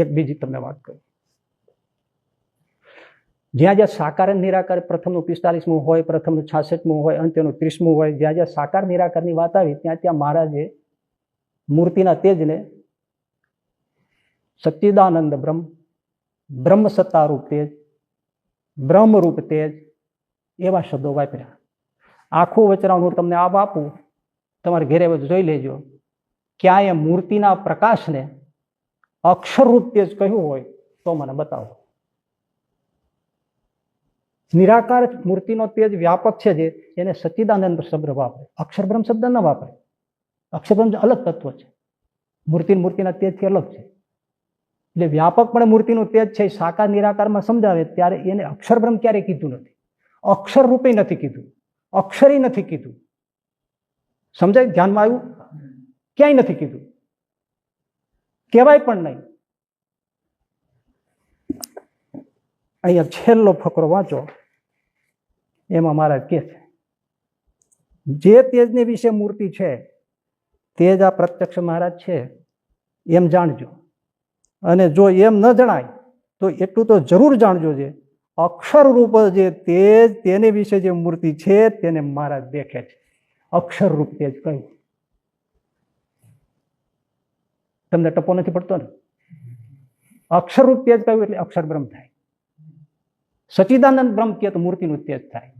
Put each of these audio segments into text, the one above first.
એક બીજી તમને વાત કરું, જ્યાં જ્યાં સાકાર અને નિરાકાર પ્રથમનું 45મું હોય, પ્રથમનું 66મું હોય, અંત્યનું 30મું હોય, જ્યાં જ્યાં સાકાર નિરાકારની વાત આવી ત્યાં ત્યાં મહારાજે મૂર્તિના તેજને સચ્ચિદાનંદ બ્રહ્મ, બ્રહ્મ સત્તારૂપ તેજ, બ્રહ્મરૂપ તેજ એવા શબ્દો વાપર્યા. આખું વચરાણ હું તમને આપ આપું, તમારે ઘેરે જોઈ લેજો. ક્યાંય મૂર્તિના પ્રકાશને અક્ષરરૂપ તેજ કહ્યું હોય તો મને બતાવો. નિરાકાર મૂર્તિનો તેજ વ્યાપક છે જે એને સચ્ચિદાનંદ શબ્દ વાપરે, અક્ષર બ્રહ્મ શબ્દ ન વાપરે. અક્ષર બ્રહ્મ અલગ તત્વ છે, મૂર્તિના તેજથી અલગ છે. એટલે વ્યાપકપણે મૂર્તિનું તેજ છે સાકાર નિરાકારમાં સમજાવે ત્યારે એને અક્ષર બ્રહ્મ ક્યારેય કીધું નથી, અક્ષર રૂપે નથી કીધું, અક્ષરી નથી કીધું. સમજાય? ધ્યાનમાં આવ્યું? ક્યાંય નથી કીધું, કહેવાય પણ નહીં. અહીંયા છેલ્લો ફકરો વાંચો, એમાં મહારાજ કહે છે જે તેજની વિશે મૂર્તિ છે તેજ આ પ્રત્યક્ષ મહારાજ છે એમ જાણજો. અને જો એમ ન જણાય તો એટલું તો જરૂર જાણજો છે અક્ષર રૂપ જે તેજ તેની વિશે જે મૂર્તિ છે તેને મહારાજ દેખે છે. અક્ષર રૂપ તેજ કહ્યું. તમને ટપો નથી પડતો ને? અક્ષર રૂપ તેજ કહ્યું એટલે અક્ષર બ્રહ્મ થાય. સચ્ચિદાનંદ બ્રહ્મ કહે તો મૂર્તિનું તેજ થાય,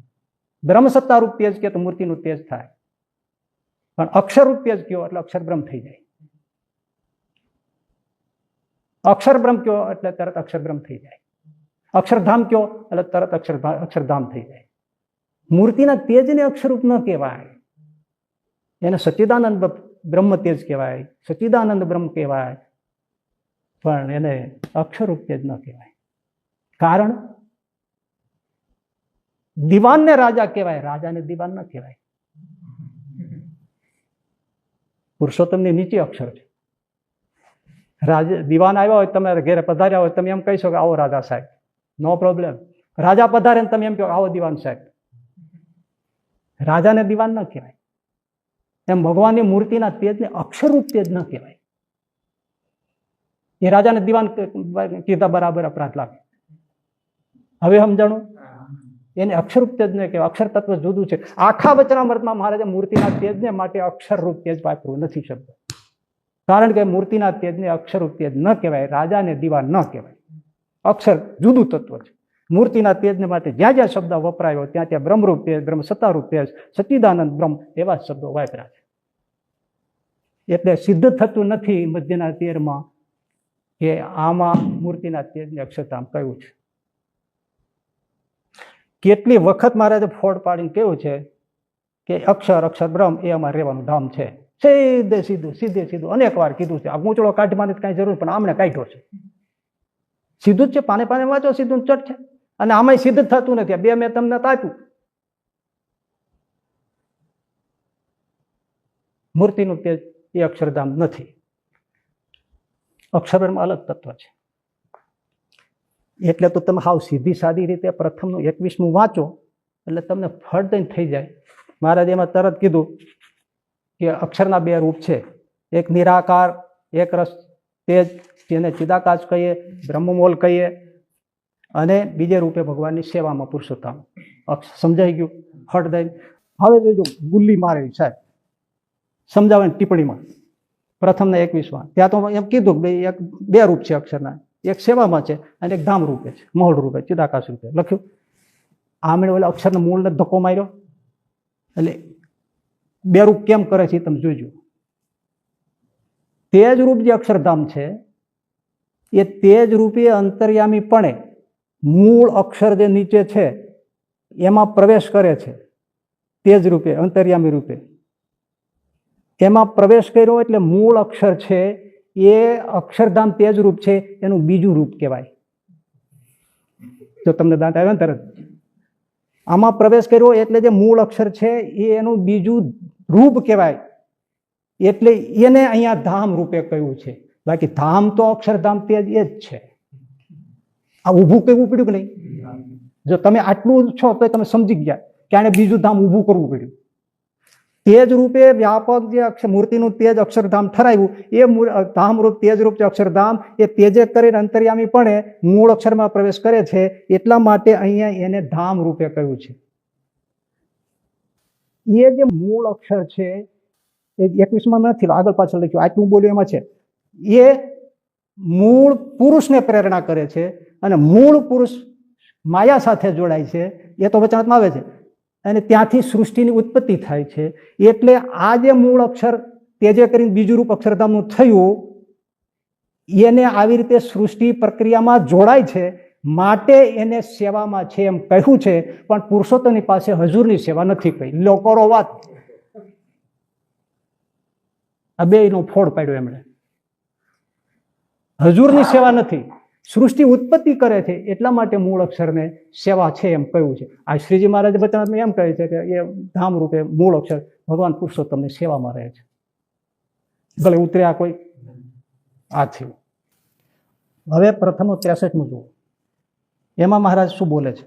બ્રહ્મ સત્તા રૂપ તેજ કહે તો મૂર્તિનું તેજ થાય. પણ અક્ષર રૂપ તેજ કયો એટલે અક્ષર બ્રહ્મ થઈ જાય. અક્ષર બ્રહ્મ કયો એટલે તરત અક્ષર બ્રહ્મ થઈ જાય. અક્ષરધામ કયો એટલે તરત અક્ષરધામ થઈ જાય. મૂર્તિના તેજને અક્ષરરૂપ ન કહેવાય, એને સચ્ચિદાનંદ બ્રહ્મ તેજ કહેવાય, સચ્ચિદાનંદ બ્રહ્મ કહેવાય, પણ એને અક્ષરરૂપ તેજ ન કહેવાય. કારણ દિવાનને રાજા કહેવાય, રાજાને દિવાન ન કહેવાય. પુરુષોત્તમની નીચે અક્ષર છે. દિવાન આવ્યા હોય, તમે ઘેરે પધાર્યા હોય, તમે એમ કહી શકો આવો રાજા સાહેબ, નો પ્રોબ્લેમ. રાજા પધારે ને તમે એમ કહો આવો દિવાન સાહેબ, રાજાને દિવાન ન કહેવાય. એમ ભગવાનની મૂર્તિના તેજને અક્ષરરૂપ તેજ ન કહેવાય. એ રાજાને દિવાન કીધા બરાબર અપરાધ લાગે. હવે સમજાણું? એને અક્ષરરૂપ તેજ ન કહેવાય. અક્ષર તત્વ જુદું છે. આખા વચનામૃતમાં મહારાજે મૂર્તિના તેજને માટે અક્ષરરૂપ તેજ વાપર્યું નથી શબ્દ. કારણ કે મૂર્તિના તેજને અક્ષરરૂપ તેજ ન કહેવાય, રાજાને દિવાન ન કહેવાય. અક્ષર જુદું તત્વ છે. મૂર્તિના તેજને માટે જ્યાં જ્યાં શબ્દ વપરાયો ત્યાં ત્યાં બ્રહ્મરૂપ તેજ, બ્રહ્મ સત્તારૂપ તેજ, સચ્ચિદાનંદ બ્રહ્મ એવા શબ્દો વાપર્યા છે. એટલે સિદ્ધ થતું નથી મધ્યના 13માં કે આમાં મૂર્તિના તેજને અક્ષરધામ કહ્યું છે. કેટલી વખત મહારાજે ફોડ પાડીને કેવું છે કે અક્ષર બ્રહ્મ એ અમારે રહેવાનું ધામ છે. સીધે સીધું અનેક વાર કીધું છે. આ ગૂંચળો કાઢવાની કઈ જરૂર પણ આમને કાઢ્યો છે. સીધું જ છે, પાને વાંચો, સીધું ચટ છે. અને આમાં સિદ્ધ થતું નથી. બે મેં તમને આપ્યું. મૂર્તિનું તેજ એ અક્ષરધામ નથી. અક્ષરબ્રહ્મ અલગ તત્વ છે. એટલે તો તમે હાવ સીધી સાદી રીતે પ્રથમનું 21મું વાંચો એટલે તમને ફળ દઈને થઈ જાય. મહારાજ એમાં તરત કીધું કે અક્ષરના બે રૂપ છે, એક નિરાકાર, એક રસ તેજ જેને ચિદાકાશ કહીએ, બ્રહ્મમોલ કહીએ, અને બીજે રૂપે ભગવાનની સેવામાં પુરુષોત્તમ. સમજાઈ ગયું? ફળ દઈને હવે જોજો ગુલ્લી મારે સાહેબ સમજાવવાની ટિપ્પણીમાં પ્રથમના 21માં ત્યાં તો એમ કીધું કે એક બે રૂપ છે અક્ષરના, એક સેવામાં છે અને એક ધામ રૂપે છે, મહોળ રૂપે, ચિદાકાશ રૂપે લખ્યું. આમણે ઓલા અક્ષરના મૂળને ધક્કો માર્યો. એટલે બે રૂપ કેમ કરે છે તમે જોઈજો. તેજ રૂપ જે અક્ષરધામ છે એ તેજ રૂપે અંતર્યામીપણે મૂળ અક્ષર જે નીચે છે એમાં પ્રવેશ કરે છે. તેજ રૂપે અંતર્યામી રૂપે એમાં પ્રવેશ કર્યો એટલે મૂળ અક્ષર છે એ અક્ષરધામ તેજ રૂપ છે, એનું બીજું રૂપ કહેવાય. જો તમને દાંત આવ્યા ને તરત આમાં પ્રવેશ કર્યો એટલે જે મૂળ અક્ષર છે એ એનું બીજું રૂપ કહેવાય. એટલે એને અહીંયા ધામ રૂપે કહ્યું છે. બાકી ધામ તો અક્ષરધામ તેજ એ જ છે. આ ઊભું કહેવું પડ્યું કે નહીં? જો તમે આટલું છો તો તમે સમજી ગયા કે આને બીજું ધામ ઊભું કરવું પડ્યું. તેજ રૂપે વ્યાપક જે મૂર્તિનું તેજ અક્ષરધામ ઠરાવ્યું એ ધામરૂપ તેજરૂપ જે અક્ષરધામ એ તેજે કરીને અંતર્યામીપણે મૂળ અક્ષરમાં પ્રવેશ કરે છે, એટલા માટે અહીંયા એને ધામ રૂપે કહ્યું છે. એ જે મૂળ અક્ષર છે એ 21માં નથી, આગળ પાછળ લખ્યું, આટલું બોલ્યું એમાં છે. એ મૂળ પુરુષને પ્રેરણા કરે છે અને મૂળ પુરુષ માયા સાથે જોડાય છે, એ તો વચનાત્મા આવે છે, અને ત્યાંથી સૃષ્ટિની ઉત્પત્તિ થાય છે. એટલે આ જે મૂળ અક્ષર તેજે કરીને બીજું રૂપ અક્ષરધામનું થયું, એને આવી રીતે સૃષ્ટિ પ્રક્રિયામાં જોડાય છે, માટે એને સેવામાં છે એમ કહ્યું છે. પણ પુરુષોત્તમની પાસે હજુરની સેવા નથી કહી. લો કરો વાત. આ બેયનો ફોડ પાડ્યો એમણે. હજુરની સેવા નથી, સૃષ્ટિ ઉત્પત્તિ કરે છે એટલા માટે મૂળ અક્ષરને સેવા છે એમ કહ્યું છે. આ શ્રીજી મહારાજ વચનાત્મા એમ કહે છે કે એ ધામ રૂપે મૂળ અક્ષર ભગવાન પુરુષોત્તમની સેવામાં રહે છે. ભલે ઉતર્યા કોઈ આ થયું. હવે પ્રથમ 63મું જુઓ, એમાં મહારાજ શું બોલે છે.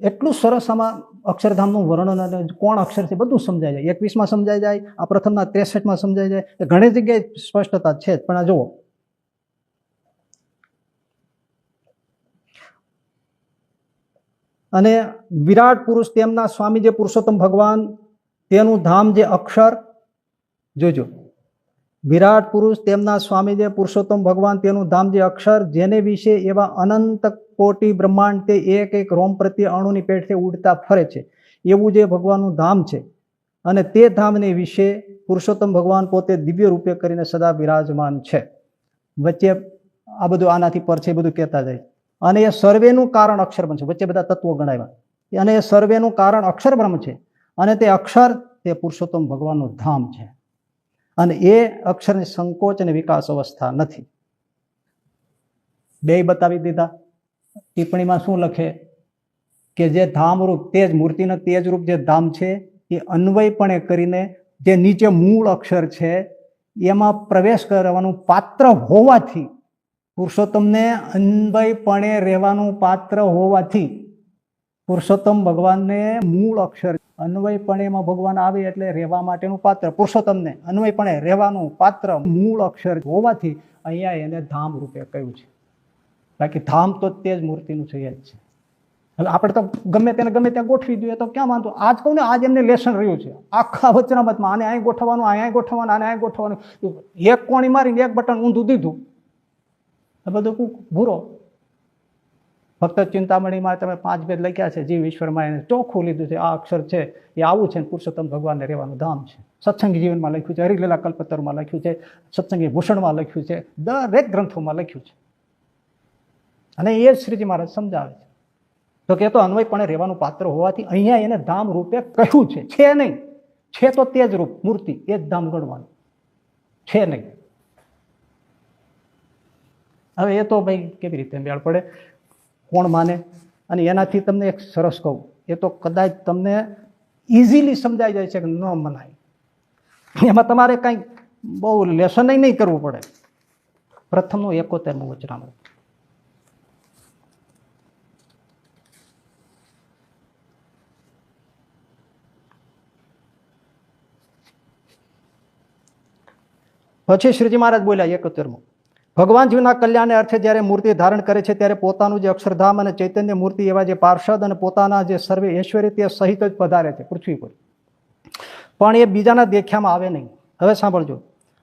એટલું સરસ આમાં અક્ષરધામનું વર્ણન અને કોણ અક્ષર છે બધું સમજાય જાય. 21માં સમજાઈ જાય, આ પ્રથમના 63માં સમજાઈ જાય. ઘણી જગ્યાએ સ્પષ્ટતા છે જ, પણ આ જુઓ. અને વિરાટ પુરુષ તેમના સ્વામી જે પુરુષોત્તમ ભગવાન તેનું ધામ જે અક્ષર, જોજો, વિરાટ પુરુષ તેમના સ્વામી જે પુરુષોત્તમ ભગવાન તેનું ધામ જે અક્ષર, જેને વિશે એવા અનંત કોટી બ્રહ્માંડ તે એક એક રોમ પ્રત્યે અણુની પેઠે ઉડતા ફરે છે, એવું જે ભગવાનનું ધામ છે. અને તે ધામને વિશે પુરુષોત્તમ ભગવાન પોતે દિવ્ય રૂપે કરીને સદા બિરાજમાન છે. વચ્ચે આ બધું આનાથી પર છે, બધું કહેતા જાય. અને એ સર્વેનું કારણ અક્ષર બ્રહ્મ છે. વચ્ચે બધા તત્વો ગણાવ્યા. અને એ સર્વેનું કારણ અક્ષર બ્રહ્મ છે. અને તે અક્ષર તે પુરુષોત્તમ ભગવાનનું ધામ છે. અને એ અક્ષરની સંકોચ અને વિકાસ અવસ્થા નથી. બે બતાવી દીધા. ટિપ્પણીમાં શું લખે કે જે ધામરૂપ તેજ મૂર્તિના તેજરૂપ જે ધામ છે એ અન્વયપણે કરીને જે નીચે મૂળ અક્ષર છે એમાં પ્રવેશ કરવાનું પાત્ર હોવાથી, પુરુષોત્તમને અન્વયપણે રહેવાનું પાત્ર હોવાથી, પુરુષોત્તમ ભગવાનને મૂળ અક્ષર અન્વયપણે એમાં ભગવાન આવે એટલે રહેવા માટેનું પાત્ર, પુરુષોત્તમને અન્વયપણે રહેવાનું પાત્ર મૂળ અક્ષર હોવાથી અહીંયા એને ધામ રૂપે કહ્યું છે. બાકી ધામ તો તે જ મૂર્તિનું છે એ જ છે. હવે આપણે તો ગમે તેને ગમે ત્યાં ગોઠવી દઈએ તો ક્યાં વાંધો. આજ કહું ને, આજ એમને લેસન રહ્યું છે આખા વચનામતમાં. આને અહીં ગોઠવવાનું, અહીંયા ગોઠવવાનું, આને અહીં ગોઠવવાનું. એક કોણી મારીને એક બટન ઊંધું દીધું, બધું ભૂરો. ફક્ત ચિંતામણીમાં તમે 5 ભેદ લખ્યા છે, જીવ ઈશ્વરમાં એને ચોખ્ખું લીધું છે. આ અક્ષર છે એ આવું છે, પુરુષોત્તમ ભગવાનને રહેવાનું ધામ છે. સત્સંગી જીવનમાં લખ્યું છે, હરિલીલા કલ્પતરમાં લખ્યું છે, સત્સંગી ભૂષણમાં લખ્યું છે, દરેક ગ્રંથોમાં લખ્યું છે. અને એ જ શ્રીજી મહારાજ સમજાવે છે. તો કે તો અન્વયપણે રહેવાનું પાત્ર હોવાથી અહીંયા એને ધામ રૂપે કહ્યું છે. છે નહીં, છે તો તે જ રૂપ મૂર્તિ, એ જ ધામ ગણવાનું છે નહીં. હવે એ તો ભાઈ કેવી રીતે મેળ પડે, કોણ માને. અને એનાથી તમને એક સરસ કહું, એ તો કદાચ તમને ઇઝીલી સમજાઈ જાય છે કે ન મનાય. એમાં તમારે કંઈ બહુ લેસન નહીં કરવું પડે. પ્રથમનું 71મું વચનામૃત. પછી શ્રીજી મહારાજ બોલ્યા 71મું, ભગવાન જીવના કલ્યાણને અર્થે જ્યારે મૂર્તિ ધારણ કરે છે ત્યારે પોતાનું જે અક્ષરધામ અને ચૈતન્ય મૂર્તિ એવા જે પાર્ષદ અને પોતાના જે સર્વે ઐશ્વર્ય તે સહિત જ પધારે છે પૃથ્વી પર. પણ એ બીજાના દેખ્યામાં આવે નહીં. હવે સાંભળજો.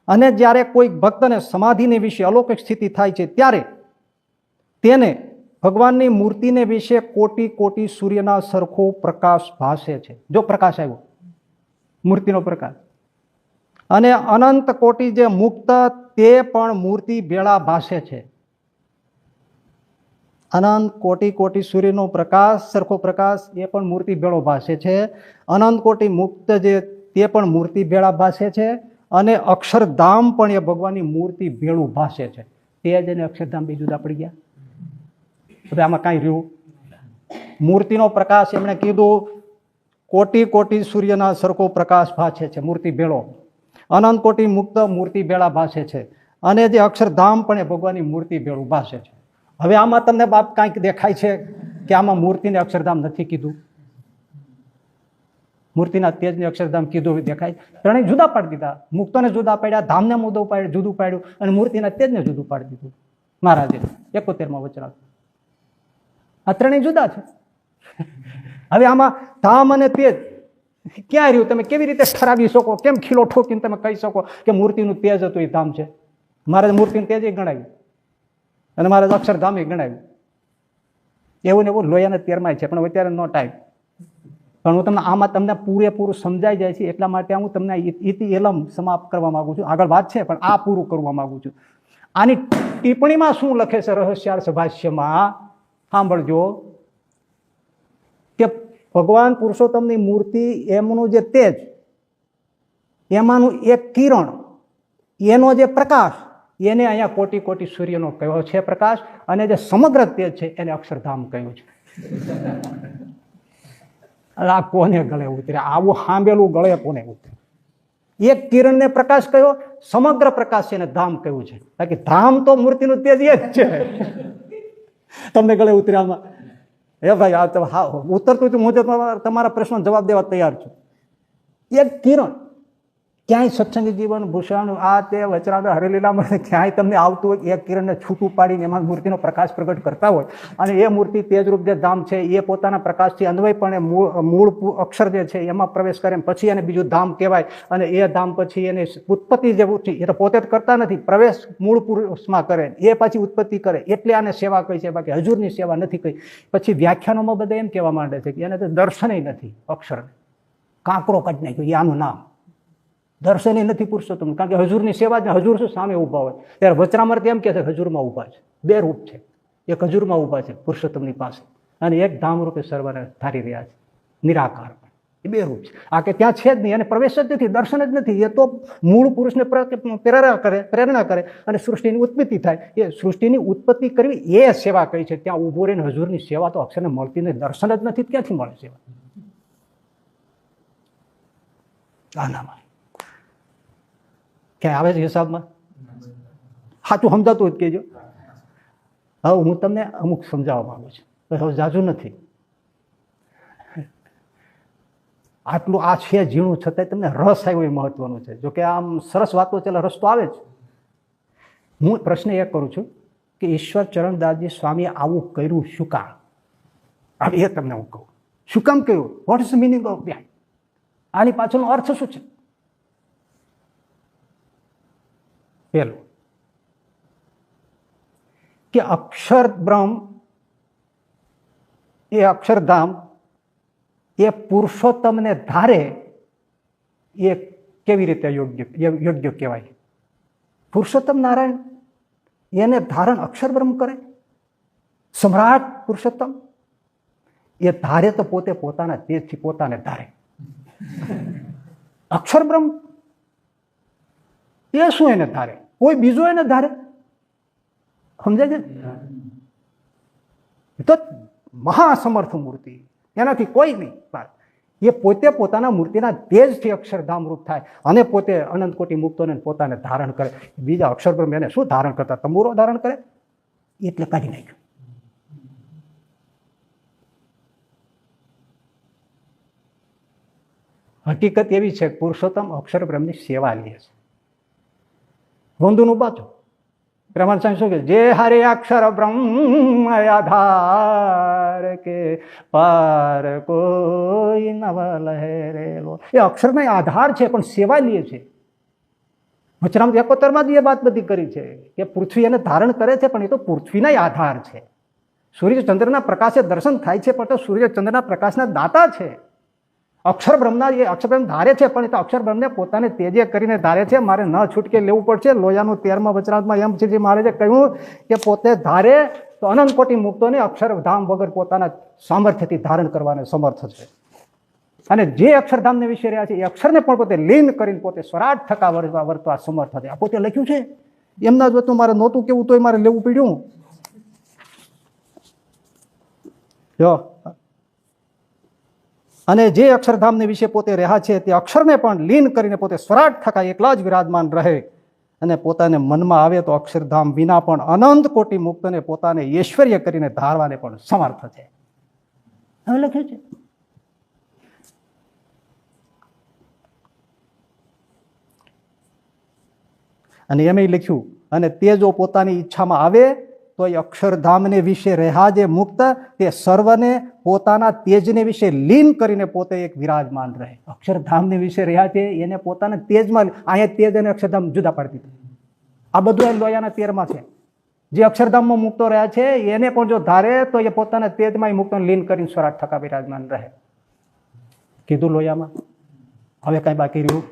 અને જ્યારે કોઈ ભક્તને સમાધિને વિશે અલૌકિક સ્થિતિ થાય છે ત્યારે તેને ભગવાનની મૂર્તિને વિશે કોટી કોટી સૂર્યના સરખો પ્રકાશ ભાસે છે. જો પ્રકાશ આવ્યો, મૂર્તિનો પ્રકાશ. અને અનંત કોટી જે મુક્ત તે પણ મૂર્તિ ભેળા ભાસે છે. અનંત કોટી કોટી સૂર્યનો પ્રકાશ, સરખો પ્રકાશ, એ પણ મૂર્તિ ભેળો ભાસે છે. અનંત કોટી મુક્ત જે તે પણ મૂર્તિ ભેળા ભાસે છે. અને અક્ષરધામ પણ એ ભગવાનની મૂર્તિ ભેળું ભાસે છે. તે જ એને અક્ષરધામ બે જુદા પડી ગયા. હવે આમાં કાંઈ રહ્યું? મૂર્તિનો પ્રકાશ એમણે કીધું કોટી કોટી સૂર્યના સરખો પ્રકાશ ભાસે છે, મૂર્તિ ભેળો. અનંત કોટી મુક્ત મૂર્તિ ભેળા ભાસે છે. અને જે અક્ષરધામ પણ એ ભગવાનની મૂર્તિ ભેળું ભાસે છે. હવે આમાં તમને બાપ કાંઈક દેખાય છે કે આમાં મૂર્તિને અક્ષરધામ નથી કીધું? મૂર્તિના તેજને અક્ષરધામ કીધું દેખાય. ત્રણેય જુદા પાડી દીધા. મુક્તોને જુદા પાડ્યા, ધામને જુદું પાડ્યું અને મૂર્તિના તેજને જુદું પાડી દીધું મહારાજે 71માં વચનામૃત. આ ત્રણેય જુદા છે. હવે આમાં ધામ અને તેજ ક્યાં રહ્યું? તમે કેવી રીતે ઠરાવી શકો? કેમ ખીલો ઠોકીને તમે કહી શકો કે મૂર્તિનું તેજ હતું એ ધામ છે? મહારાજ મૂર્તિનું તેજ ગણાવ્યું અને મહારાજ અક્ષરધામ ગણાવ્યું. એવું ને એવું લોયાના તેરમાંય છે, પણ અત્યારે નો ટાઈમ. પણ હું તમને આમાં તમને પૂરેપૂરું સમજાઈ જાય છે એટલા માટે હું તમને ઇતિ એલમ સમાપ્ત કરવા માંગુ છું. આગળ વાત છે પણ આ પૂરું કરવા માંગુ છું. આની ટિપ્પણીમાં શું લખે છે રહસ્યાર્થ ભાષ્યમાં સાંભળજો કે ભગવાન પુરુષોત્તમની મૂર્તિ એમનું જે તેજ, એમાંનું એક કિરણ, એનો જે પ્રકાશ, એને અહીંયા કોટી કોટી સૂર્યનો કયો છે પ્રકાશ, અને જે સમગ્ર તેજ છે એને અક્ષરધામ કહ્યું છે. આ કોને ગળે ઉતરે? આવું સાંભળેલું ગળે કોને ઉતરે? એક કિરણને પ્રકાશ કયો, સમગ્ર પ્રકાશ છે એને ધામ કહ્યું છે. બાકી ધામ તો મૂર્તિનું તેજ એ જ છે. તમને ગળે ઉતરે આમાં? હે ભાઈ, આ ઉતરતું હતું હું તમારા પ્રશ્નો જવાબ દેવા તૈયાર છું. એક કિરણ ક્યાંય સત્સંગી જીવન ભૂષણ આ તે વચરાંત હરેલીલામાં ક્યાંય તમને આવતું હોય એક કિરણને છૂટું પાડીને એમાં મૂર્તિનો પ્રકાશ પ્રગટ કરતા હોય અને એ મૂર્તિ તેજરૂપ જે ધામ છે એ પોતાના પ્રકાશથી અન્વયપણે મૂળ અક્ષર જે છે એમાં પ્રવેશ કરે પછી એને બીજું ધામ કહેવાય. અને એ ધામ પછી એને ઉત્પત્તિ જેવું છે એ તો પોતે જ કરતા નથી, પ્રવેશ મૂળ પુરુષમાં કરે, એ પછી ઉત્પત્તિ કરે, એટલે આને સેવા કહી છે. બાકી હજુરની સેવા નથી કહી. પછી વ્યાખ્યાનોમાં બધા એમ કહેવા માંડે છે કે એને તો દર્શનય નથી, અક્ષરને કાંકરો કાઢી નાખ્યો, એ આનું નામ દર્શને નથી પુરુષોત્તમ. કારણ કે હજુરની સેવા જ હજુર શું સામે ઊભા હોય ત્યારે વચરામૃત એમ કે છે હજુરમાં ઊભા છે. બે રૂપ છે, એક હજુરમાં ઊભા છે પુરુષોત્તમની પાસે અને એક ધામ રૂપે સર્વને ધારી રહ્યા છે નિરાકાર. એ બે રૂપ છે. આ કે ત્યાં છે જ નહીં, અને પ્રવેશ જ નથી, દર્શન જ નથી. એ તો મૂળ પુરુષને પ્રેરણા કરે અને સૃષ્ટિની ઉત્પત્તિ થાય. એ સૃષ્ટિની ઉત્પત્તિ કરવી એ સેવા કહી છે. ત્યાં ઊભો રહીને હજુરની સેવા તો અક્ષરને મળતી નથી, દર્શન જ નથી, ક્યાંથી મળે સેવા? આનામાં ક્યાંય આવે છે હિસાબમાં? સાચું સમજાતું જ કહેજો. હવે હું તમને અમુક સમજાવવા માંગુ છું, હવે જાજુ નથી. આટલું આ છે ઝીણું છતાંય તમને રસ આવ્યો એ મહત્વનું છે. જોકે આમ સરસ વાતો છે એટલે રસ તો આવે જ. હું પ્રશ્ન એ કરું છું કે ઈશ્વર ચરણદાસજી સ્વામીએ આવું કર્યું શું કામ? હવે એ તમને હું કહું શું કામ કર્યું? What is the meaning of ધ્યાન? આની પાછળનો અર્થ શું છે? પહેલું કે અક્ષર બ્રહ્મ એ અક્ષરધામ એ પુરુષોત્તમને ધારે એ કેવી રીતે યોગ્ય કહેવાય? પુરુષોત્તમ નારાયણ એને ધારણ અક્ષર બ્રહ્મ કરે, સમ્રાટ પુરુષોત્તમ એ ધારે તો પોતે પોતાના તેજથી પોતાને ધારે. અક્ષર બ્રહ્મ એ શું એને ધારે? કોઈ બીજો એને ધારે? સમજાય છે? તો મહાસમર્થ મૂર્તિ, એનાથી કોઈ નહીં. એ પોતે પોતાના મૂર્તિના તેજથી અક્ષરધામ રૂપ થાય અને પોતે અનંત કોટી મુક્તોને પોતાને ધારણ કરે. બીજા અક્ષર બ્રહ્મ એને શું ધારણ કરતા? તંબુરો ધારણ કરે એટલે કાઢી નાખ્યું. હકીકત એવી છે કે પુરુષોત્તમ અક્ષર બ્રહ્મની સેવા લે છે. વંદુનું બાચો બ્રહ્માંડ સ્વામી શું કે? જે હરે અક્ષર બ્રહ્મ આધાર કે પાર કોઈ નવ લહેરેલો. એ અક્ષરનો આધાર છે પણ સેવા લે છે. વચરામૃત 71માં જ એ વાત બધી કરી છે કે પૃથ્વી એને ધારણ કરે છે પણ એ તો પૃથ્વીના આધાર છે. સૂર્યચંદ્રના પ્રકાશે દર્શન થાય છે પણ તો સૂર્યચંદ્રના પ્રકાશના દાતા છે. અક્ષર બ્રહ્મના એ અક્ષર બ્રહ્મ ધારે છે પણ એ તો અક્ષર બ્રહ્મને પોતાને તેજે કરીને ધારે છે. મારે ન છૂટકે લેવું પડશે. લોયાનું 13મા વચનામૃતમાં એમ છે મહારાજે કહ્યું કે પોતે ધારે તો અનંત કોટી મુક્તોને અક્ષરધામ વગર પોતાના સામર્થ્યથી ધારણ કરવાને સમર્થ છે. અને જે અક્ષરધામને વિશે રહ્યા છે એ અક્ષરને પણ પોતે લીન કરીને પોતે સ્વરાટ થકા વર્તવા સમર્થ છે. આ પોતે લખ્યું છે. એમના જ વસ્તુ મારે નહોતું કેવું તોય મારે લેવું પડ્યું. જો અને જે અક્ષરધામને વિશે પોતે રહ્યા છે તે અક્ષરને પણ લીન કરીને પોતે સ્વરાટ થકા એકલા જ વિરાજમાન રહે અને પોતાને મનમાં આવે તો અક્ષરધામ વિના પણ અનંત કોટી મુક્તને પોતાને ઐશ્વર્ય કરીને ધારવાને પણ સમર્થ છે. હવે લખ્યું છે. અને એમ લખ્યું, અને તે જો પોતાની ઈચ્છામાં આવે તો એ અક્ષરધામને વિશે રહ્યા જે મુક્ત તે સર્વને પોતાના તેજને વિશે લીન કરીને પોતે એક વિરાજમાન રહે. અક્ષરધામને વિશે રહ્યા છે એને પોતાના તેજમાં, અહીંયા તેજ અને અક્ષરધામ જુદા પાડી દીધું. આ બધું એ લોયાના 13માં છે. જે અક્ષરધામમાં મુક્તો રહ્યા છે એને પણ જો ધારે તો એ પોતાના તેજમાં મુક્તો લીન કરીને સ્વરાટ થકા વિરાજમાન રહે. કીધું લોયામાં. હવે કઈ બાકી રહ્યું?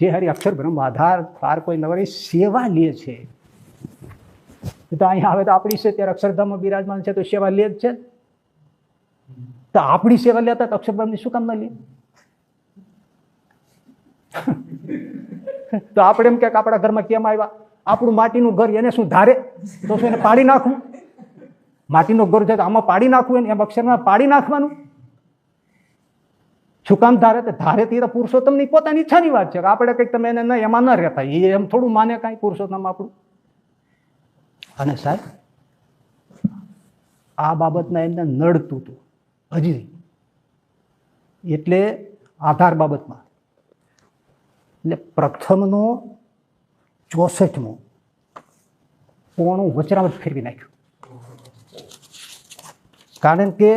જે હરી અક્ષર બ્રહ્મ આધાર પાર કોઈ નવરી સેવા લે છે, તો અહીંયા આવે તો આપણી છે ત્યારે અક્ષરધામમાં બિરાજમાન છે તો સેવા લે જ છે. તો આપણી સેવા લેતા અક્ષરધામની શું કામ ના લે? તો આપણે એમ કે આપણા ઘરમાં કેમ આવ્યા? આપણું માટીનું ઘર એને શું ધારે? તો શું એને પાડી નાખવું? માટીનું ઘર છે તો આમાં પાડી નાખવું, એને એમ અક્ષરમાં પાડી નાખવાનું. શું કામ ધારે? તો ધારે તો પુરુષોત્તમની પોતાની ઈચ્છાની વાત છે. આપણે કંઈક તમે એને એમાં ન રહેતા, એ એમ થોડું માને કાંઈ પુરુષોત્તમ આપણું. અને સાહેબ આ બાબતમાં એમને નડતું હતું હજી, એટલે આધાર બાબતમાં. એટલે પ્રથમનો 64મો પોણું વચરામત ફેરવી નાખ્યું. કારણ કે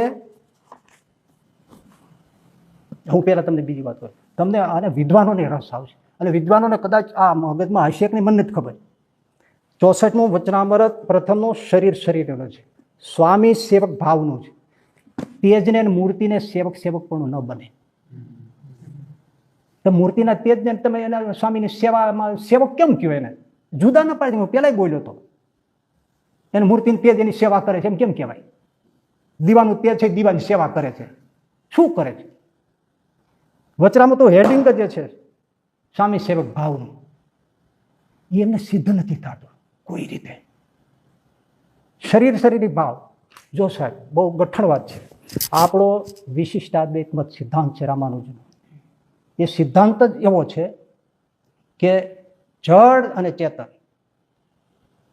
હું પહેલા તમને બીજી વાત કહું, તમને અને વિદ્વાનોને રસ આવશે, અને વિદ્વાનોને કદાચ આ મગજમાં હશે કે નહીં મને નથી ખબર. 64મો વચનામૃત પ્રથમનો શરીરનું છે, સ્વામી સેવક ભાવનું છે. તેજને અને મૂર્તિને સેવક પણ ન બને. તો મૂર્તિના તેજને તમે એના સ્વામીની સેવામાં સેવક કેમ કહ્યું? એને જુદા ન પાડી. હું પહેલાં બોલ્યો હતો, એને મૂર્તિની તેજ એની સેવા કરે છે એમ કેમ કહેવાય? દીવાનું તેજ છે, દીવાની સેવા કરે છે. શું કરે છે? વચરામાં તો હેડિંગ જ છે સ્વામી સેવક ભાવનું. એ એમને સિદ્ધ નથી થતું કોઈ રીતે. શરીરી ભાવ જો સાહેબ બહુ ગઠણ વાત છે. આપણો વિશિષ્ટાદ્વૈત મત સિદ્ધાંત છે રામાનુજનો. એ સિદ્ધાંત જ એવો છે કે જળ અને ચેતન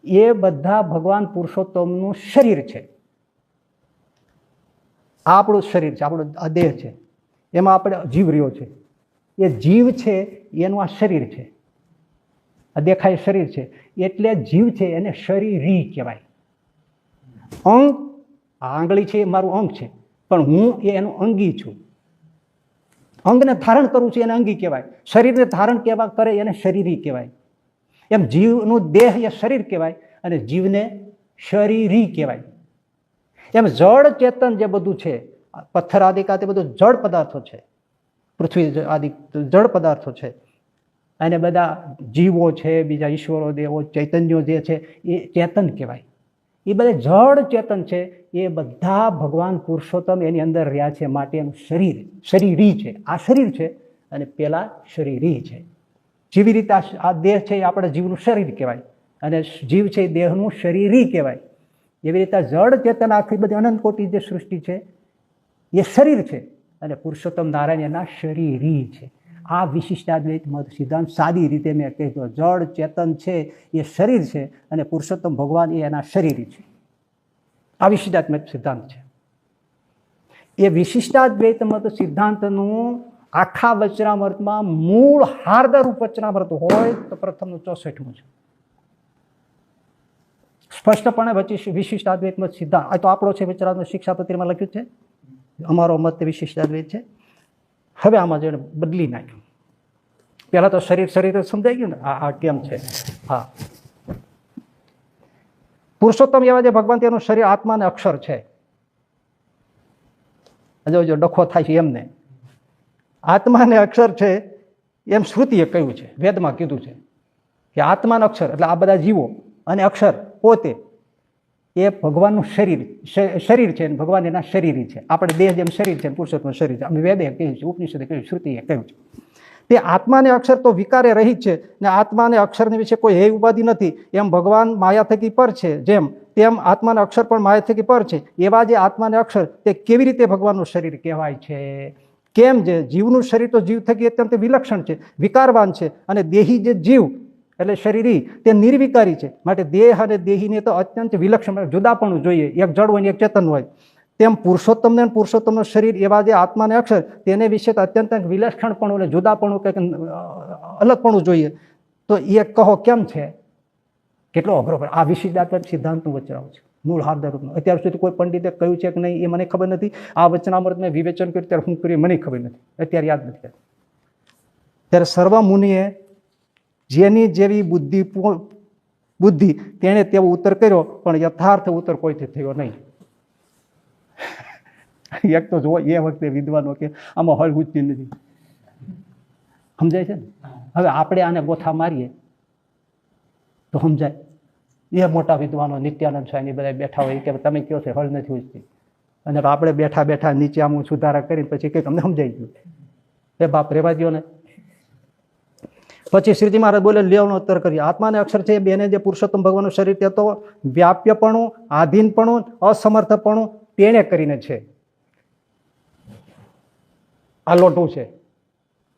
એ બધા ભગવાન પુરુષોત્તમનું શરીર છે. આપણું શરીર છે, આપણો આ દેહ છે, એમાં આપણે જીવ રહ્યો છે. એ જીવ છે એનું આ શરીર છે, આ દેખાય શરીર છે, એટલે જીવ છે એને શરીરી કહેવાય. અંગ, આ આંગળી છે એ મારું અંગ છે, પણ હું એ એનું અંગી છું. અંગને ધારણ કરવું છે એને અંગી કહેવાય. શરીરને ધારણ કેવા કરે એને શરીરી કહેવાય. એમ જીવનું દેહ એ શરીર કહેવાય અને જીવને શરીરી કહેવાય. એમ જળ ચેતન જે બધું છે, પથ્થર આદિ તે બધું જળ પદાર્થો છે, પૃથ્વી આદિ જળ પદાર્થો છે, અને બધા જીવો છે, બીજા ઈશ્વરો દેવો ચૈતન્યો જે છે એ ચેતન કહેવાય. એ બધા જળ ચેતન છે, એ બધા ભગવાન પુરુષોત્તમ એની અંદર રહ્યા છે, માટે એનું શરીર શરીરી છે. આ શરીર છે અને પેલા શરીરી છે. જેવી રીતે આ દેહ છે એ આપણા જીવનું શરીર કહેવાય અને જીવ છે એ દેહનું શરીરી કહેવાય. એવી રીતે જળ ચેતન આખી બધી અનંત કોટી જે સૃષ્ટિ છે એ શરીર છે અને પુરુષોત્તમ નારાયણ એના શરીરી છે. આ વિશિષ્ટાદ્વૈત મત સિદ્ધાંત સાદી રીતે મેં કહ્યું, જળ ચેતન છે એ શરીર છે અને પુરુષોત્તમ ભગવાન એ એના શરીરી છે. આ વિશિષ્ટાદ્વૈત સિદ્ધાંત છે. એ વિશિષ્ટાદ્વૈત મત સિદ્ધાંતનું આખા વચનામૃતમાં મૂળ હાર્દરૂપ વચનામૃત હોય તો પ્રથમનું 64મું છે. સ્પષ્ટપણે વિશિષ્ટાદ્વૈત મત સિદ્ધાંત આ તો આપણો છે, વચનામૃત શિક્ષાપત્રીમાં લખ્યું છે, અમારો મત વિશિષ્ટાદ્વૈત છે. હવે આમાં જેને બદલી નાખ્યું. પહેલા તો શરીર સમજાઈ ગયું ને આ કેમ છે. હા, પુરુષોત્તમ એવા જે ભગવાન તેનું શરીર આત્મા અને અક્ષર છે. જો ડખો થાય છે એમને. આત્મા અને અક્ષર છે એમ શ્રુતિએ કહ્યું છે, વેદમાં કીધું છે કે આત્મા અને અક્ષર એટલે આ બધા જીવો અને અક્ષર પોતે એ ભગવાનનું શરીર છે, ભગવાન એના શરીરી છે. આપણે દેહ જેમ શરીર છે, પુરુષોત્તમ શરીર છે. અમે વેદે કહ્યું છે, ઉપનિષદે કહ્યું, શ્રુતિએ કહ્યું છે. તે આત્મા અને અક્ષર તો વિકારે રહિત છે ને આત્મા અને અક્ષરને વિશે કોઈ હે ઉપાધિ નથી. એમ ભગવાન માયા થકી પર છે, તેમ આત્મા અને અક્ષર પણ માયા થકી પર છે. એવા જે આત્મા અને અક્ષર તે કેવી રીતે ભગવાનનું શરીર કહેવાય છે? કેમ જે જીવનું શરીર તો જીવ થકી અત્યંત વિલક્ષણ છે, વિકારવાન છે, અને દેહી જે જીવ એટલે શરીરી તે નિર્વિકારી છે. માટે દેહ અને દેહીને તો અત્યંત વિલક્ષણ જુદાપણું જોઈએ, એક જળ હોય ને એક ચેતન હોય. તેમ પુરુષોત્તમને પુરુષોત્તમનું શરીર એવા જે આત્મા અને અક્ષર તેને વિશે તો અત્યંત વિલક્ષણપણું એટલે જુદાપણું કંઈક અલગપણું જોઈએ. તો એ કહો કેમ છે, કેટલો અઘરો પડે. આ વિશિષ્ટાદ્વૈત સિદ્ધાંતનું વચનામૃત છે, મૂળ હાર્દરૂપનું. અત્યાર સુધી કોઈ પંડિતે કહ્યું છે કે નહીં એ મને ખબર નથી. આ વચનામૃત મેં વિવેચન કર્યું ત્યારે હું કર્યું મને ખબર નથી, અત્યારે યાદ નથી. ત્યારે સર્વ મુનિએ જેની જેવી બુદ્ધિ તેણે તેવો ઉત્તર કર્યો, પણ યથાર્થ ઉત્તર કોઈથી થયો નહીં. એક તો જુઓ એ વખતે વિદ્વાનો કે આમાં હળ ઉચતી નથી, સમજાય છે ને. હવે આપણે આને ગોથા મારીએ તો સમજાય. એ મોટા વિદ્વાનો નિત્યાનંદ સ્વામી બધા બેઠા હોય કે તમે કહો છો હળ નથી ઉચતી, અને આપણે બેઠા બેઠા નીચે આમ સુધારા કરીને પછી કંઈક અમને સમજાઈ ગયું. એ બાપ રેવા દો ને. પછી શ્રીજી મહારાજ બોલે લેવનો ઉત્તર કરીએ. આત્માને અક્ષર છે બેને જે પુરુષોત્તમ ભગવાનનું શરીર તે તો વ્યાપ્યપણું, આધીનપણું, અસમર્થપણું તેને કરીને છે. આ લોટું છે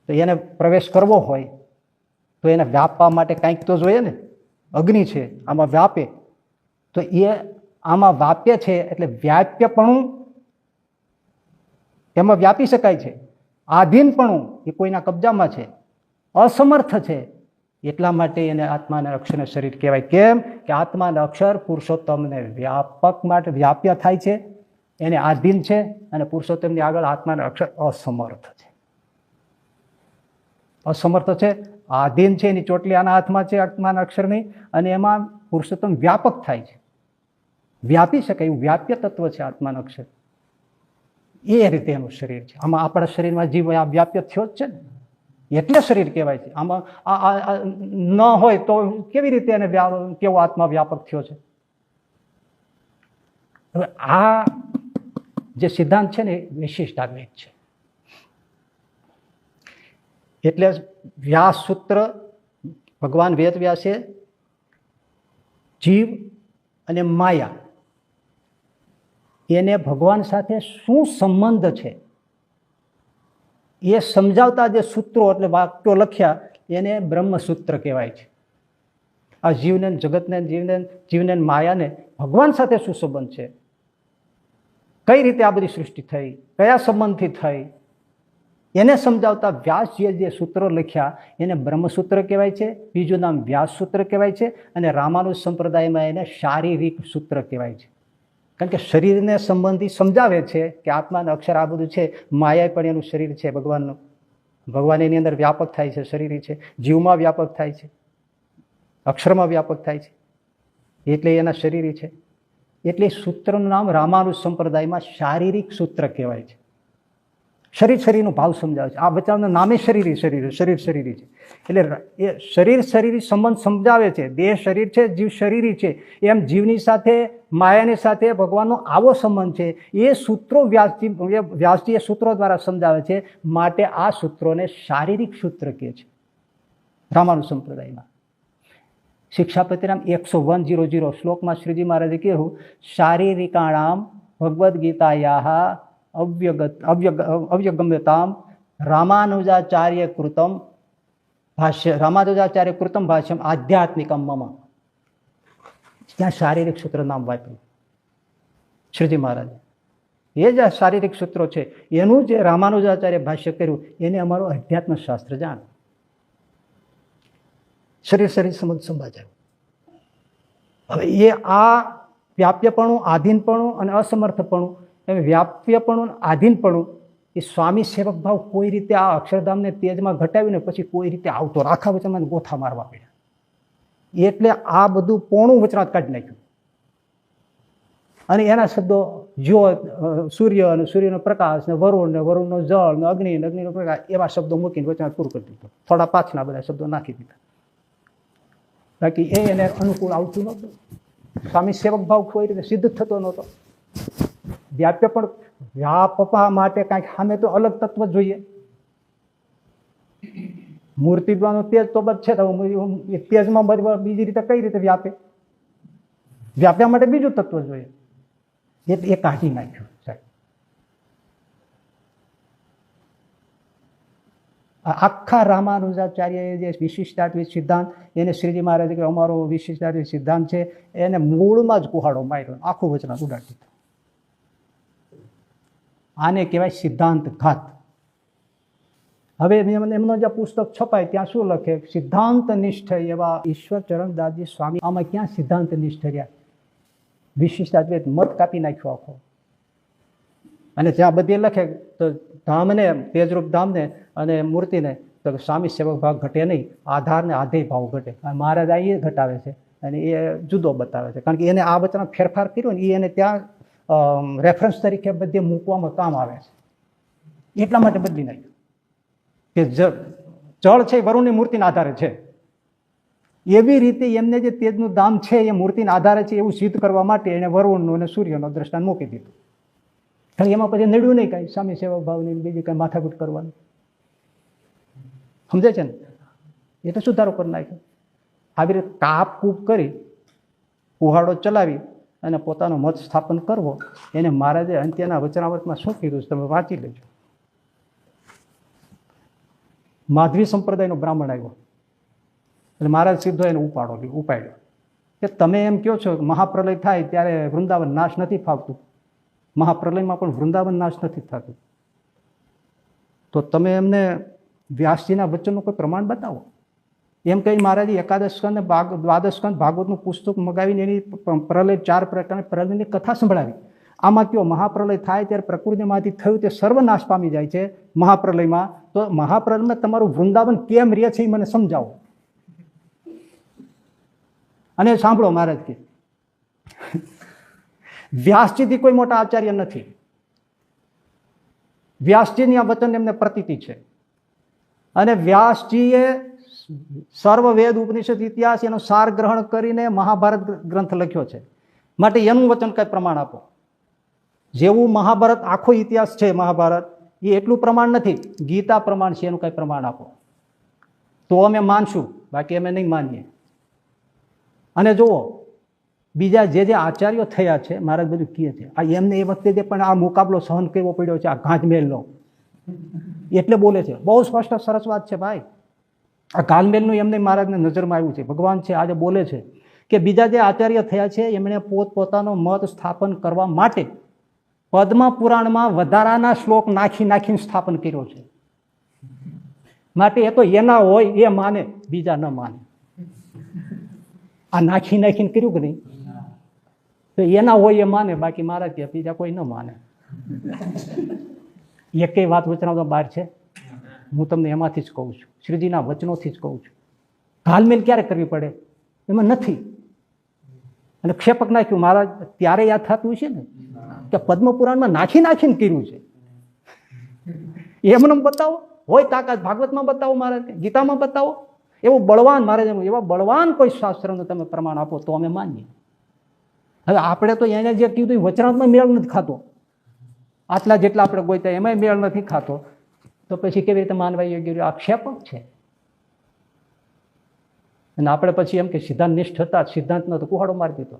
તો એને પ્રવેશ કરવો હોય તો એને વ્યાપવા માટે કંઈક તો જોઈએ ને. અગ્નિ છે આમાં વ્યાપે, તો એ આમાં વ્યાપ્ય છે એટલે વ્યાપ્યપણું એમાં વ્યાપી શકાય છે. આધીનપણું એ કોઈના કબજામાં છે, અસમર્થ છે, એટલા માટે એને આત્માના અક્ષરને શરીર કહેવાય. કેમ કે આત્માના અક્ષર પુરુષોત્તમને વ્યાપક માટે વ્યાપ્ય થાય છે, એને આધીન છે, અને પુરુષોત્તમની આગળ આત્માના અક્ષર અસમર્થ છે. અસમર્થ છે, આધીન છે, એની ચોટલી આના હાથમાં છે આત્માના અક્ષરની, અને એમાં પુરુષોત્તમ વ્યાપક થાય છે, વ્યાપી શકે એવું વ્યાપ્ય તત્વ છે આત્માના અક્ષર. એ રીતે એનું શરીર છે. આમાં આપણા શરીરમાં જીવ આ વ્યાપ્ય થયો જ છે ને, એટલે શરીર કહેવાય છે. આમાં ન હોય તો કેવી રીતે એને કેવો આત્મા વ્યાપક થયો છે. હવે આ જે સિદ્ધાંત છે ને એ વિશિષ્ટાદ્વૈત છે. એટલે વ્યાસ સૂત્ર ભગવાન વેદ વ્યાસે જીવ અને માયા એને ભગવાન સાથે શું સંબંધ છે એ સમજાવતા જે સૂત્રો એટલે વાક્યો લખ્યા એને બ્રહ્મસૂત્ર કહેવાય છે. આ જીવને, જગતને, જીવને માયાને ભગવાન સાથે શું સંબંધ છે, કઈ રીતે આ બધી સૃષ્ટિ થઈ, કયા સંબંધથી થઈ, એને સમજાવતા વ્યાસજીએ જે સૂત્રો લખ્યા એને બ્રહ્મસૂત્ર કહેવાય છે. બીજું નામ વ્યાસ સૂત્ર કહેવાય છે, અને રામાનુજ સંપ્રદાયમાં એને શારીરિક સૂત્ર કહેવાય છે. કારણ કે શરીરને સંબંધી સમજાવે છે કે આત્માના અક્ષર આ બધું છે, માયા પણ એનું શરીર છે ભગવાનનું. ભગવાન એની અંદર વ્યાપક થાય છે, શરીર છે, જીવમાં વ્યાપક થાય છે, અક્ષરમાં વ્યાપક થાય છે, એટલે એના શરીર છે. એટલે સૂત્રનું નામ રામાનુજ સંપ્રદાયમાં શારીરિક સૂત્ર કહેવાય છે. શરીરનો ભાવ સમજાવે છે. આ બચાવના નામે શરીરી છે. એટલે એ શરીરી સંબંધ સમજાવે છે. દેહ શરીર છે, જીવ શરીરી છે, એમ જીવની સાથે માયાની સાથે ભગવાનનો આવો સંબંધ છે. એ સૂત્રો વ્યાસજી એ સૂત્રો દ્વારા સમજાવે છે. માટે આ સૂત્રોને શારીરિક સૂત્ર કહે છે રામાનુજ સંપ્રદાયમાં. શિક્ષાપત્રીનામ 101.00 શ્લોકમાં શ્રીજી મહારાજે કહ્યું, શારીરિકાણામ ભગવદ્ ગીતાયાહ અવ્યગમ્યતામ રામાનુજાચાર્ય કૃતમ ભાષ્યમ આધ્યાત્મિકમ મમ. ત્યાં શારીરિક સૂત્ર નામ વાપર્યું શ્રીજી મહારાજે. એ જે શારીરિક સૂત્રો છે એનું જે રામાનુજાચાર્ય ભાષ્ય કર્યું એને અમારું અધ્યાત્મ શાસ્ત્ર જાણ. શરીર સંબંધ સમજાયું. હવે એ આ વ્યાપ્યપણું, આધીનપણું અને અસમર્થપણું, વ્યાપ્યપણું, આધીનપણું એ સ્વામી સેવક ભાવ કોઈ રીતે આ અક્ષરધામને તેજમાં ઘટાવીને પછી કોઈ રીતે આવતો રાખા વચનમાં ગોથા મારવા પડ્યા. એટલે આ બધું પોણું વચનાત કાઢી નાખ્યું. અને એના શબ્દો જ્યોત, સૂર્ય અને સૂર્યનો પ્રકાશ, ને વરુણ ને વરુણનો જળ, ને અગ્નિ ને અગ્નિનો પ્રકાશ, એવા શબ્દો મૂકીને વચનાત પૂરું કરી દીધું. થોડા પાછના બધા શબ્દો નાખી દીધા. બાકી એને અનુકૂળ આવતું નહોતું. સ્વામી સેવક ભાવ કોઈ રીતે સિદ્ધ થતો નહોતો. વ્યાપ્ય પણ વ્યાપવા માટે કાંઈક સામે તો અલગ તત્વ જોઈએ. મૂર્તિનો તેજ તો બધ છે, તો તેજમાં બીજી રીતે કઈ રીતે વ્યાપે? વ્યાપ્યા માટે બીજું તત્વ જોઈએ. એ કાઢી નાખ્યું સાહેબ. આખા રામાનુજાચાર્યએ જે વિશિષ્ટાદ્વૈત સિદ્ધાંત એને શ્રીજી મહારાજે કે અમારો વિશિષ્ટાદ્વૈત સિદ્ધાંત છે એને મૂળમાં જ કુહાડો માર્યો, આખું વચનાત ઉડાડી દીધું. આને કહેવાય સિદ્ધાંત ઘાત. હવે એમનો જે પુસ્તક છપાય ત્યાં શું લખે, સિદ્ધાંત નિષ્ઠ એવા ઈશ્વર ચરણદાસજી સ્વામી. આમાં ક્યાં સિદ્ધાંત નિષ્ઠ રહ્યા? વિશિષ્ટાદ્વૈત મત કાપી નાખ્યો આખો. અને ત્યાં બધે લખે તો ધામને, તેજરૂપ ધામને અને મૂર્તિને તો સ્વામી સેવક ભાવ ઘટે નહીં, આધાર ને આધેય ભાવ ઘટે. મહારાજ આ એ ઘટાવે છે અને એ જુદો બતાવે છે, કારણ કે એને આ વચન ફેરફાર કર્યો ને એ એને ત્યાં રેફરન્સ તરીકે બધે મૂકવામાં કામ આવે છે, એટલા માટે બદલી નાખ્યું કે જળ છે વરુણની મૂર્તિના આધારે છે, એવી રીતે એમને જે તેજનું ધામ છે એ મૂર્તિના આધારે છે એવું સિદ્ધ કરવા માટે એને વરુણનું અને સૂર્યનો દ્રષ્ટાંત મૂકી દીધું. એમાં પછી નડ્યું નહીં કાંઈ સ્વામી સેવક ભાવની બીજી કાંઈ માથાકૂટ કરવાની. સમજે છે ને? એ તો સુધારો કરી નાખ્યો. આવી રીતે કાપ કૂપ કરી કુહાડો ચલાવી અને પોતાનો મત સ્થાપન કરવો, એને મહારાજે અંત્યના વચનામૃતમાં શું કીધું છે તમે વાંચી લેજો. માધવી સંપ્રદાયનો બ્રાહ્મણ આવ્યો એટલે મહારાજ સીધો એને ઉપાડ્યો કે તમે એમ કહો છો મહાપ્રલય થાય ત્યારે વૃંદાવન નાશ નથી પામતું, મહાપ્રલયમાં પણ વૃંદાવન નાશ નથી થતું, તો તમે એમને વ્યાસજીના વચનનું કોઈ પ્રમાણ બતાવો. એમ કહી મહારાજે એકાદશ સ્કંદ દ્વાદશ સ્કંદ ભાગવતનું પુસ્તક મગાવીને એની પ્રલય 4 પ્રકારની પ્રલયની કથા સંભળાવી. આમાં કયો મહાપ્રલય થાય ત્યારે પ્રકૃતિમાંથી થયું તે સર્વનાશ પામી જાય છે મહાપ્રલયમાં, તો મહાપ્રલયમાં તમારું વૃંદાવન કેમ રહે છે એ મને સમજાવો. અને સાંભળો, મહારાજ કે વ્યાસજીથી કોઈ મોટા આચાર્ય નથી, વ્યાસજીની આ વચન એમને પ્રતીતિ છે અને વ્યાસજીએ સર્વ વેદ ઉપનિષદ ઇતિહાસ એનો સાર ગ્રહણ કરીને મહાભારત ગ્રંથ લખ્યો છે, માટે એનું વચન કઈ પ્રમાણ આપો. જેવું મહાભારત આખો ઇતિહાસ છે મહાભારત એ એટલું પ્રમાણ નથી, ગીતા પ્રમાણ છે, એનું કઈ પ્રમાણ આપો તો અમે માનશું, બાકી અમે નહીં માનીએ. અને જુઓ બીજા જે આચાર્યો થયા છે મહારાજ બધું કહે છે, આ એમને એ વખતે પણ આ મુકાબલો સહન કરવો પડ્યો છે, આ ગાંધમેલનો એટલે બોલે છે. બહુ સ્પષ્ટ સરસ વાત છે ભાઈ. આ ગાંધમેલનું એમને મહારાજને નજરમાં આવ્યું છે, ભગવાન છે આજે બોલે છે કે બીજા જે આચાર્ય થયા છે એમણે પોતપોતાનો મત સ્થાપન કરવા માટે પદ્મ પુરાણમાં વધારાના શ્લોક નાખીને સ્થાપન કર્યો છે, માટે એ તો એના હોય એ માને, બીજા ન માને. આ નાખીને કર્યું કે નહીં, તો એના હોય એ માને, બાકી મહારાજ કે બીજા કોઈ ન માને. એકેય વાત વચનાવતો બહાર છે? હું તમને એમાંથી જ કહું છું, શ્રીજીના વચનોથી જ કહું છું. ઘાલમેલ ક્યારે કરવી પડે એમાં નથી. અને ક્ષેપક નાખ્યું મહારાજ ત્યારે યાદ થતું છે ને કે પદ્મપુરાણમાં નાખીને કર્યું છે, એમને બતાવો, હોય તાકાત ભાગવતમાં બતાવો, મહારાજ ગીતામાં બતાવો. એવું બળવાન મહારાજ એવા બળવાન કોઈ શાસ્ત્રનું તમે પ્રમાણ આપો તો અમે માનીએ. હવે આપણે તો એને જે કીધું વચનાત્મા મેળ નથી ખાતો, આટલા જેટલા આપણે ગોઈતા એમાંય મેળ નથી ખાતો, તો પછી કેવી રીતે માનવા યોગ્ય? આક્ષેપક છે. અને આપણે પછી એમ કે સિદ્ધાંત નિષ્ઠ હતા, સિદ્ધાંતનો તો કુહાડો મારી દીધો.